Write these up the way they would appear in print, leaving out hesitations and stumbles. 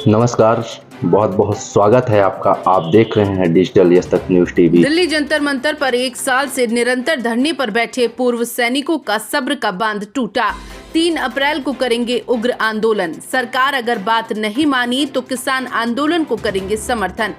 नमस्कार, बहुत बहुत स्वागत है आपका। आप देख रहे हैं डिजिटल यस तक न्यूज टीवी। दिल्ली जंतर मंतर पर 1 साल से निरंतर धरने पर बैठे पूर्व सैनिकों का सब्र का बांध टूटा। 3 अप्रैल को करेंगे उग्र आंदोलन। सरकार अगर बात नहीं मानी तो किसान आंदोलन को करेंगे समर्थन।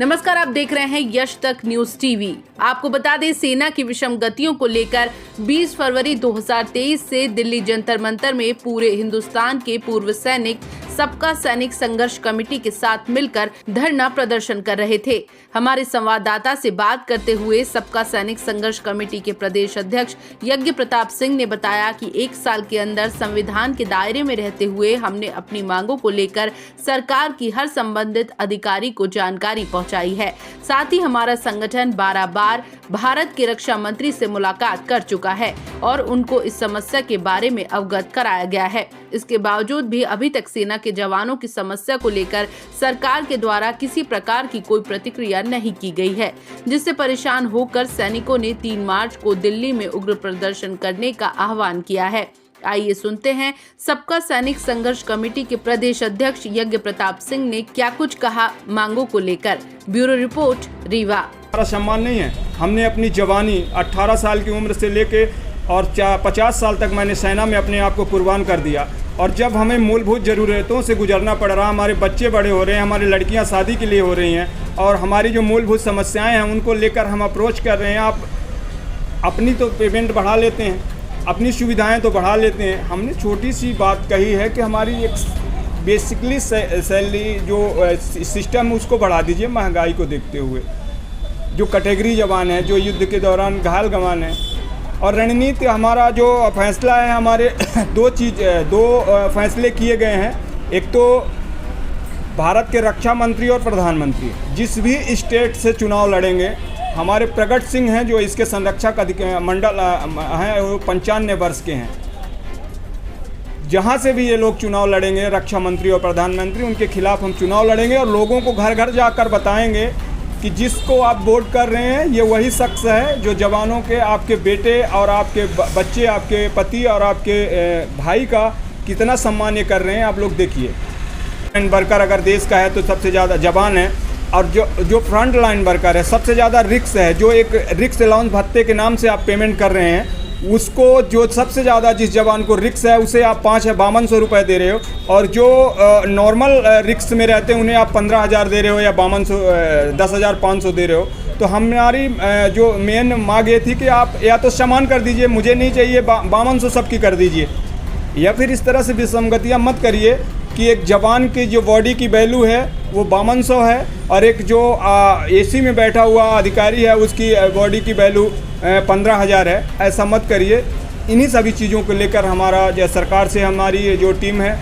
नमस्कार, आप देख रहे हैं यश तक न्यूज टीवी। आपको बता दें, सेना की विषम गतियों को लेकर 20 फरवरी 2023 से दिल्ली जंतर मंतर में पूरे हिंदुस्तान के पूर्व सैनिक सबका सैनिक संघर्ष कमेटी के साथ मिलकर धरना प्रदर्शन कर रहे थे। हमारे संवाददाता से बात करते हुए सबका सैनिक संघर्ष कमेटी के प्रदेश अध्यक्ष यज्ञ प्रताप सिंह ने बताया कि 1 साल के अंदर संविधान के दायरे में रहते हुए हमने अपनी मांगों को लेकर सरकार की हर संबंधित अधिकारी को जानकारी पहुंचाई है। साथ ही हमारा संगठन 12 बार भारत के रक्षा मंत्री से मुलाकात कर चुका है और उनको इस समस्या के बारे में अवगत कराया गया है। इसके बावजूद भी अभी तक सेना के जवानों की समस्या को लेकर सरकार के द्वारा किसी प्रकार की कोई प्रतिक्रिया नहीं की गई है, जिससे परेशान होकर सैनिकों ने 3 मार्च को दिल्ली में उग्र प्रदर्शन करने का आह्वान किया है। आइए सुनते हैं सबका सैनिक संघर्ष कमेटी के प्रदेश अध्यक्ष यज्ञ प्रताप सिंह ने क्या कुछ कहा मांगों को लेकर। Bureau report, Rewa. हमारा सम्मान नहीं है। हमने अपनी जवानी 18 साल की उम्र से लेके और 50 साल तक मैंने सेना में अपने आप को कुर्बान कर दिया, और जब हमें मूलभूत ज़रूरतों से गुजरना पड़ रहा, हमारे बच्चे बड़े हो रहे हैं, हमारी लड़कियां शादी के लिए हो रही हैं, और हमारी जो मूलभूत समस्याएं हैं उनको लेकर हम अप्रोच कर रहे हैं। आप अपनी तो पेमेंट बढ़ा लेते हैं, अपनी सुविधाएं तो बढ़ा लेते हैं। हमने छोटी सी बात कही है कि हमारी एक बेसिकली सैलरी जो सिस्टम है उसको बढ़ा दीजिए महंगाई को देखते हुए। जो कैटेगरी जवान है, जो युद्ध के दौरान घायल जवान है, और रणनीति हमारा जो फैसला है, हमारे दो फैसले किए गए हैं। एक तो भारत के रक्षा मंत्री और प्रधानमंत्री जिस भी स्टेट से चुनाव लड़ेंगे, हमारे प्रगट सिंह हैं जो इसके संरक्षक मंडल हैं, वो 95 वर्ष के हैं। जहाँ से भी ये लोग चुनाव लड़ेंगे, रक्षा मंत्री और प्रधानमंत्री, उनके खिलाफ हम चुनाव लड़ेंगे और लोगों को घर घर जाकर बताएंगे कि जिसको आप वोट कर रहे हैं ये वही शख्स है जो जवानों के, आपके बेटे और आपके बच्चे, आपके पति और आपके भाई का कितना सम्मान ये कर रहे हैं। आप लोग देखिए, लाइन वर्कर अगर देश का है तो सबसे ज़्यादा जवान है, और जो फ्रंट लाइन वर्कर है सबसे ज़्यादा रिक्स है। जो एक रिक्स अलाउंस भत्ते के नाम से आप पेमेंट कर रहे हैं, उसको जो सबसे ज़्यादा जिस जवान को रिक्स है उसे आप 5200 रुपये दे रहे हो, और जो नॉर्मल रिक्स में रहते हैं उन्हें आप 15,000 दे रहे हो या 10,500 दे रहे हो। तो हमारी जो मेन मांग ये थी कि आप या तो समान कर दीजिए, मुझे नहीं चाहिए 5200 सबकी कर दीजिए, या फिर इस तरह से विसंगतियाँ मत करिए कि एक जवान की जो बॉडी की वैल्यू है वो 5200 है, और एक जो एसी में बैठा हुआ अधिकारी है उसकी बॉडी की वैल्यू 15,000 है। ऐसा मत करिए। इन्हीं सभी चीज़ों को लेकर हमारा जो सरकार से हमारी जो टीम है,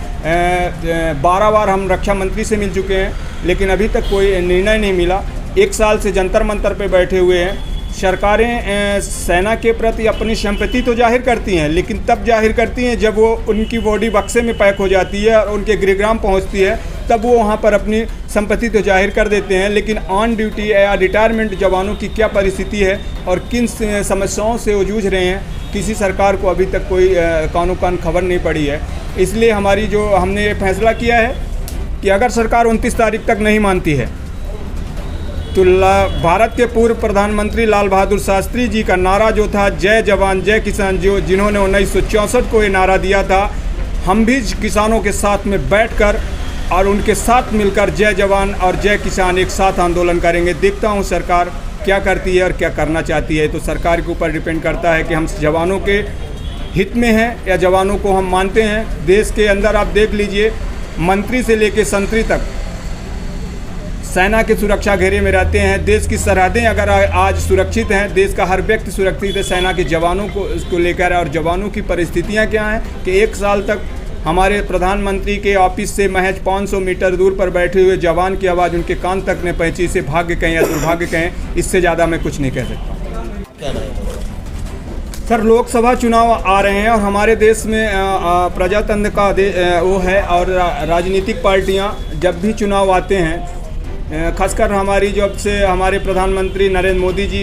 12 बार हम रक्षा मंत्री से मिल चुके हैं, लेकिन अभी तक कोई निर्णय नहीं मिला। 1 साल से जंतर मंतर पे बैठे हुए हैं। सरकारें सेना के प्रति अपनी सिंपैथी तो जाहिर करती हैं, लेकिन तब जाहिर करती हैं जब वो उनकी बॉडी बक्से में पैक हो जाती है और उनके गृहग्राम पहुंचती है, तब वो वहां पर अपनी सिंपैथी तो जाहिर कर देते हैं। लेकिन ऑन ड्यूटी या रिटायरमेंट जवानों की क्या परिस्थिति है और किन समस्याओं से वो जूझ रहे हैं, किसी सरकार को अभी तक कोई कानो कान खबर नहीं पड़ी है। इसलिए हमने ये फैसला किया है कि अगर सरकार 29 तारीख तक नहीं मानती है तो भारत के पूर्व प्रधानमंत्री लाल बहादुर शास्त्री जी का नारा जो था, जय जवान जय किसान, जिन्होंने 1964 को ये नारा दिया था, हम भी किसानों के साथ में बैठकर और उनके साथ मिलकर जय जवान और जय किसान एक साथ आंदोलन करेंगे। देखता हूँ सरकार क्या करती है और क्या करना चाहती है। तो सरकार के ऊपर डिपेंड करता है कि हम जवानों के हित में हैं या जवानों को हम मानते हैं। देश के अंदर आप देख लीजिए, मंत्री से लेकर संतरी तक सेना के सुरक्षा घेरे में रहते हैं। देश की सरहदें अगर आज सुरक्षित हैं, देश का हर व्यक्ति सुरक्षित है सेना के जवानों को लेकर। और जवानों की परिस्थितियां क्या हैं कि 1 साल तक हमारे प्रधानमंत्री के ऑफिस से महज 500 मीटर दूर पर बैठे हुए जवान की आवाज़ उनके कान तक ने पहुंची। इसे भाग्य कहें या दुर्भाग्य कहें, इससे ज़्यादा मैं कुछ नहीं कह सकता। सर, लोकसभा चुनाव आ रहे हैं और हमारे देश में प्रजातंत्र का वो है, और राजनीतिक पार्टियाँ जब भी चुनाव आते हैं, खासकर जब से हमारे प्रधानमंत्री नरेंद्र मोदी जी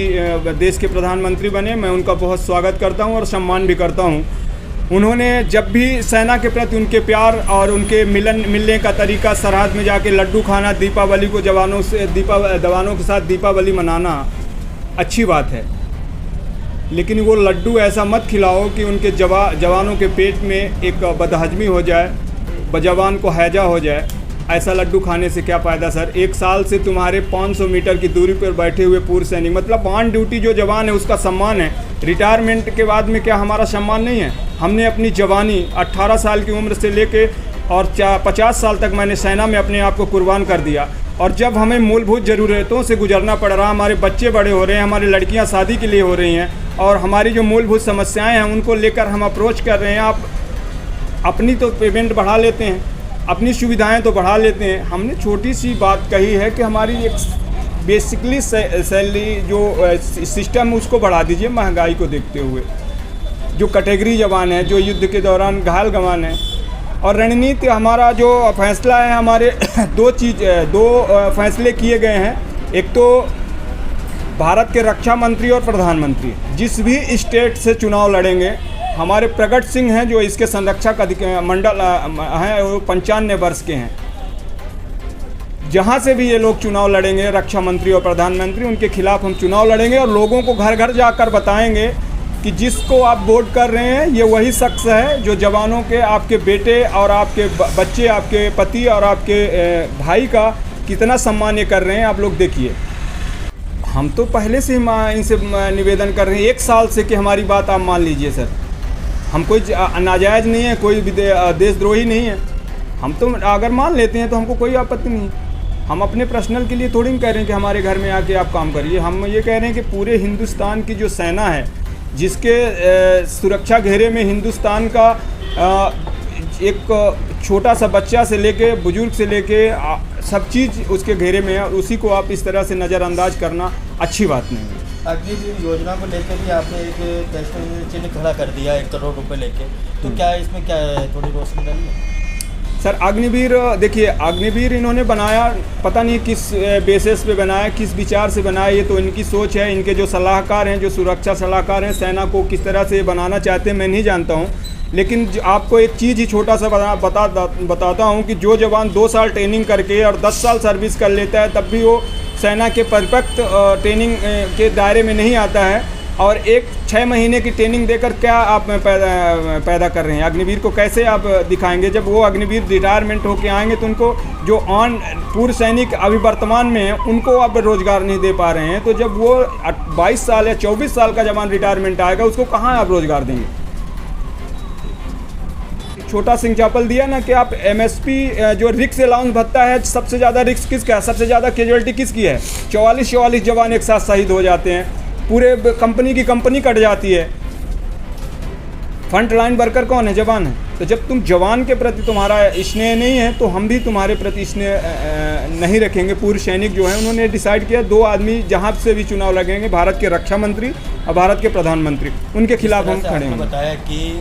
देश के प्रधानमंत्री बने, मैं उनका बहुत स्वागत करता हूं और सम्मान भी करता हूं। उन्होंने जब भी सेना के प्रति उनके प्यार और उनके मिलने का तरीका, सरहद में जाके लड्डू खाना, दीपावली को जवानों के साथ दीपावली मनाना अच्छी बात है, लेकिन वो लड्डू ऐसा मत खिलाओ कि उनके जवानों के पेट में एक बदहजमी हो जाए, जवान को हैजा हो जाए। ऐसा लड्डू खाने से क्या फ़ायदा सर। 1 साल से तुम्हारे 500 मीटर की दूरी पर बैठे हुए पूर्व सैनिक, मतलब ऑन ड्यूटी जो जवान है उसका सम्मान है। रिटायरमेंट के बाद में क्या हमारा सम्मान नहीं है? हमने अपनी जवानी 18 साल की उम्र से लेके और 50 साल तक मैंने सेना में अपने आप को कुर्बान कर दिया। और जब हमें मूलभूत ज़रूरतों से गुजरना पड़ रहा, हमारे बच्चे बड़े हो रहे हैं, हमारी लड़कियां शादी के लिए हो रही हैं और हमारी जो मूलभूत समस्याएं हैं उनको लेकर हम अप्रोच कर रहे हैं। आप अपनी तो पेमेंट बढ़ा लेते हैं, अपनी सुविधाएं तो बढ़ा लेते हैं। हमने छोटी सी बात कही है कि हमारी एक बेसिकली सैलरी जो सिस्टम है उसको बढ़ा दीजिए महंगाई को देखते हुए। जो कैटेगरी जवान है, जो युद्ध के दौरान घायल जवान है। और रणनीति हमारा जो फैसला है, हमारे दो फैसले किए गए हैं। एक तो भारत के रक्षा मंत्री और प्रधानमंत्री जिस भी स्टेट से चुनाव लड़ेंगे, हमारे प्रगट सिंह हैं जो इसके संरक्षक मंडल हैं, वो 95 वर्ष के हैं। जहाँ से भी ये लोग चुनाव लड़ेंगे, रक्षा मंत्री और प्रधानमंत्री, उनके खिलाफ हम चुनाव लड़ेंगे और लोगों को घर घर जाकर बताएंगे कि जिसको आप वोट कर रहे हैं ये वही शख्स है जो जवानों के, आपके बेटे और आपके बच्चे, आपके पति और आपके भाई का कितना सम्मान ये कर रहे हैं। आप लोग देखिए, हम तो पहले से इनसे निवेदन कर रहे हैं 1 साल से कि हमारी बात आप मान लीजिए सर। हम कोई नाजायज़ नहीं है, कोई देशद्रोही नहीं है। हम तो अगर मान लेते हैं तो हमको कोई आपत्ति नहीं। हम अपने पर्सनल के लिए थोड़ी नहीं कह रहे हैं कि हमारे घर में आके आप काम करिए। हम ये कह रहे हैं कि पूरे हिंदुस्तान की जो सेना है, जिसके सुरक्षा घेरे में हिंदुस्तान का एक छोटा सा बच्चा से लेके बुजुर्ग से लेके सब चीज़ उसके घेरे में है, और उसी को आप इस तरह से नज़रअंदाज करना अच्छी बात नहीं है। अग्निवीर योजना को लेकर भी आपने एक प्रश्न चिन्ह खड़ा कर दिया 1 करोड़ रुपए लेके, तो क्या इसमें क्या है, थोड़ी रोशनी डालिए सर। अग्निवीर देखिए, अग्निवीर इन्होंने बनाया, पता नहीं किस बेसिस पे बनाया, किस विचार से बनाया, ये तो इनकी सोच है। इनके जो सलाहकार हैं, जो सुरक्षा सलाहकार हैं, सेना को किस तरह से बनाना चाहते हैं मैं नहीं जानता हूँ। लेकिन आपको एक चीज़ ही छोटा सा बताता हूँ कि जो जवान 2 साल ट्रेनिंग करके और 10 साल सर्विस कर लेता है, तब भी वो सेना के परफेक्ट ट्रेनिंग के दायरे में नहीं आता है। और 6 महीने की ट्रेनिंग देकर क्या आप पैदा कर रहे हैं? अग्निवीर को कैसे आप दिखाएंगे? जब वो अग्निवीर रिटायरमेंट होके आएंगे तो उनको जो पूर्व सैनिक अभी वर्तमान में हैं उनको आप रोज़गार नहीं दे पा रहे हैं। तो जब वो 22 साल या 24 साल का जवान रिटायरमेंट आएगा, उसको कहाँ आप रोज़गार देंगे? छोटा सिंह चापल दिया ना कि आप MSP जो रिक्स अलाउंस भत्ता है, सबसे ज़्यादा रिक्स किसका है, सबसे ज़्यादा कैजुअलिटी किसकी है? 44 जवान एक साथ शहीद हो जाते हैं, पूरे कंपनी की कंपनी कट जाती है। फ्रंट लाइन वर्कर कौन है? जवान है। तो जब तुम जवान के प्रति तुम्हारा स्नेह नहीं है तो हम भी तुम्हारे प्रति स्नेह नहीं रखेंगे। पूर्व सैनिक जो हैं उन्होंने डिसाइड किया 2 आदमी जहाँ से भी चुनाव लगेंगे, भारत के रक्षा मंत्री और भारत के प्रधानमंत्री, उनके खिलाफ हम खड़े हैं। बताया कि